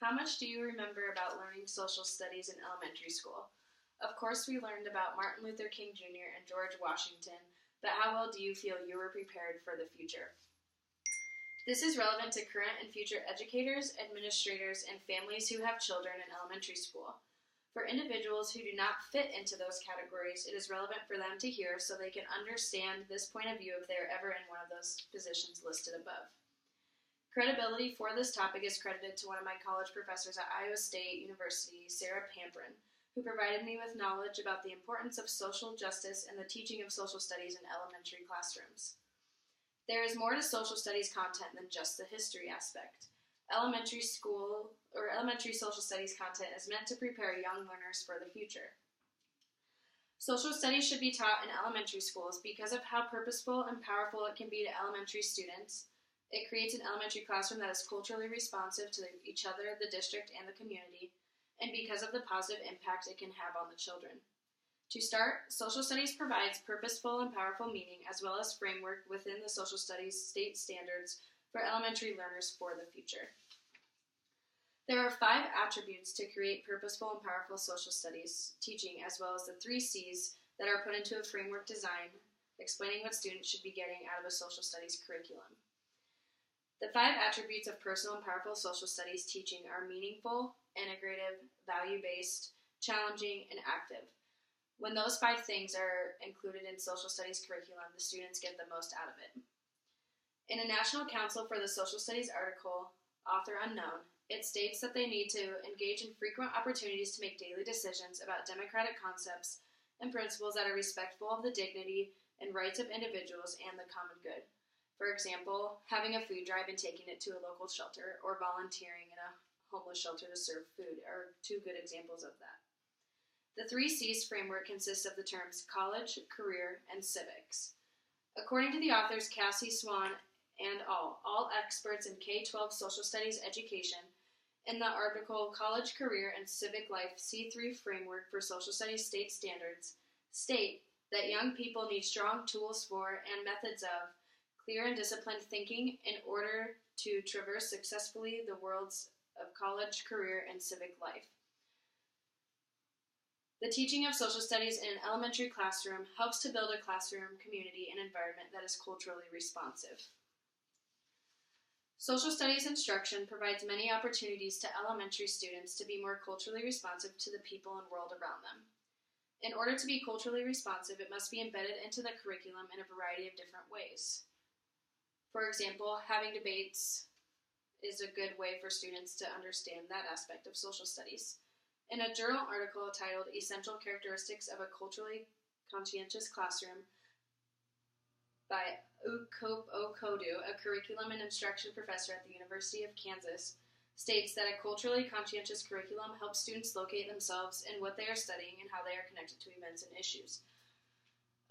How much do you remember about learning social studies in elementary school? Of course, we learned about Martin Luther King Jr. and George Washington, but how well do you feel you were prepared for the future? This is relevant to current and future educators, administrators, and families who have children in elementary school. For individuals who do not fit into those categories, it is relevant for them to hear so they can understand this point of view if they are ever in one of those positions listed above. Credibility for this topic is credited to one of my college professors at Iowa State University, Sarah Pamprin, who provided me with knowledge about the importance of social justice and the teaching of social studies in elementary classrooms. There is more to social studies content than just the history aspect. Elementary social studies content is meant to prepare young learners for the future. Social studies should be taught in elementary schools because of how purposeful and powerful it can be to elementary students. It creates an elementary classroom that is culturally responsive to each other, the district, and the community, and because of the positive impact it can have on the children. To start, social studies provides purposeful and powerful meaning as well as framework within the social studies state standards for elementary learners for the future. There are 5 attributes to create purposeful and powerful social studies teaching, as well as the 3 C's that are put into a framework design explaining what students should be getting out of a social studies curriculum. The 5 attributes of personal and powerful social studies teaching are meaningful, integrative, value-based, challenging, and active. When those 5 things are included in social studies curriculum, the students get the most out of it. In a National Council for the Social Studies article, Author Unknown, it states that they need to engage in frequent opportunities to make daily decisions about democratic concepts and principles that are respectful of the dignity and rights of individuals and the common good. For example, having a food drive and taking it to a local shelter, or volunteering in a homeless shelter to serve food are 2 good examples of that. The 3 C's framework consists of the terms college, career, and civics. According to the authors Cassie Swan and all experts in K-12 social studies education, in the article College, Career, and Civic Life C3 Framework for Social Studies State Standards, state that young people need strong tools for and methods of clear and disciplined thinking in order to traverse successfully the worlds of college, career, and civic life. The teaching of social studies in an elementary classroom helps to build a classroom community and environment that is culturally responsive. Social studies instruction provides many opportunities to elementary students to be more culturally responsive to the people and world around them. In order to be culturally responsive, it must be embedded into the curriculum in a variety of different ways. For example, having debates is a good way for students to understand that aspect of social studies. In a journal article titled Essential Characteristics of a Culturally Conscientious Classroom by Okodu, a curriculum and instruction professor at the University of Kansas, states that a culturally conscientious curriculum helps students locate themselves in what they are studying and how they are connected to events and issues.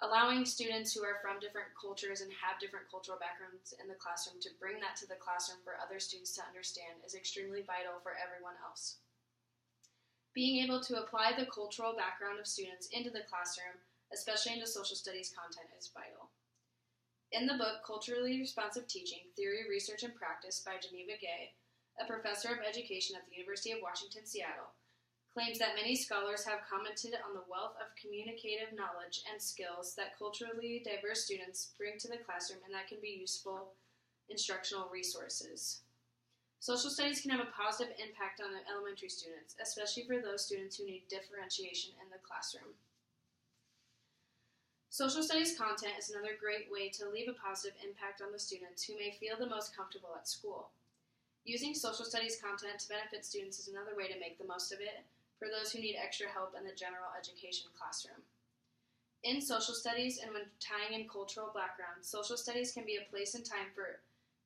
Allowing students who are from different cultures and have different cultural backgrounds in the classroom to bring that to the classroom for other students to understand is extremely vital for everyone else. Being able to apply the cultural background of students into the classroom, especially into social studies content, is vital. In the book Culturally Responsive Teaching, Theory, Research, and Practice by Geneva Gay, a professor of education at the University of Washington, Seattle, claims that many scholars have commented on the wealth of communicative knowledge and skills that culturally diverse students bring to the classroom and that can be useful instructional resources. Social studies can have a positive impact on elementary students, especially for those students who need differentiation in the classroom. Social studies content is another great way to leave a positive impact on the students who may feel the most comfortable at school. Using social studies content to benefit students is another way to make the most of it for those who need extra help in the general education classroom. In social studies and when tying in cultural background, social studies can be a place and time for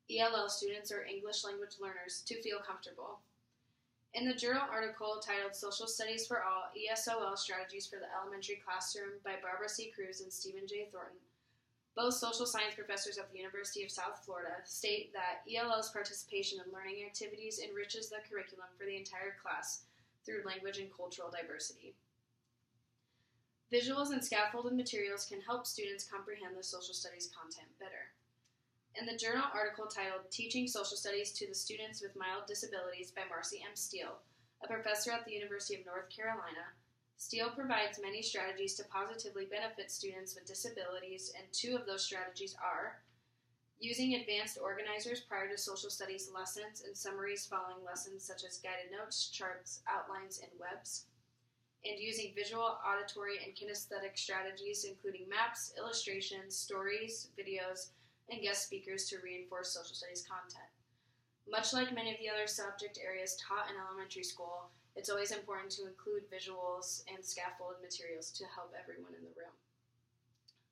ELL students or English language learners to feel comfortable. In the journal article titled Social Studies for All, ESOL Strategies for the Elementary Classroom by Barbara C. Cruz and Stephen J. Thornton, both social science professors at the University of South Florida, state that ELL's participation in learning activities enriches the curriculum for the entire class through language and cultural diversity. Visuals and scaffolded materials can help students comprehend the social studies content better. and the journal article titled Teaching Social Studies to the Students with Mild Disabilities by Marcy M. Steele, a professor at the University of North Carolina. Steele provides many strategies to positively benefit students with disabilities, and two of those strategies are using advanced organizers prior to social studies lessons and summaries following lessons such as guided notes, charts, outlines, and webs, and using visual, auditory, and kinesthetic strategies including maps, illustrations, stories, videos, and guest speakers to reinforce social studies content. Much like many of the other subject areas taught in elementary school, it's always important to include visuals and scaffold materials to help everyone in the room.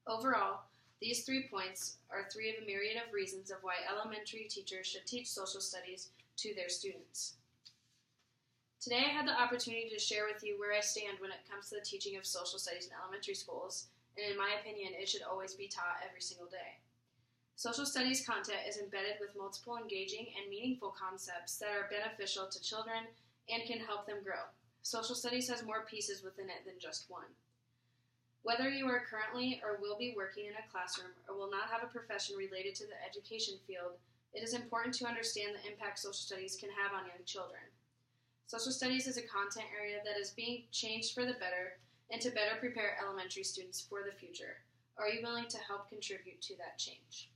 Overall, these 3 points are 3 of a myriad of reasons of why elementary teachers should teach social studies to their students. Today I had the opportunity to share with you where I stand when it comes to the teaching of social studies in elementary schools, and in my opinion, it should always be taught every single day. Social studies content is embedded with multiple engaging and meaningful concepts that are beneficial to children and can help them grow. Social studies has more pieces within it than just one. Whether you are currently or will be working in a classroom or will not have a profession related to the education field, it is important to understand the impact social studies can have on young children. Social studies is a content area that is being changed for the better and to better prepare elementary students for the future. Are you willing to help contribute to that change?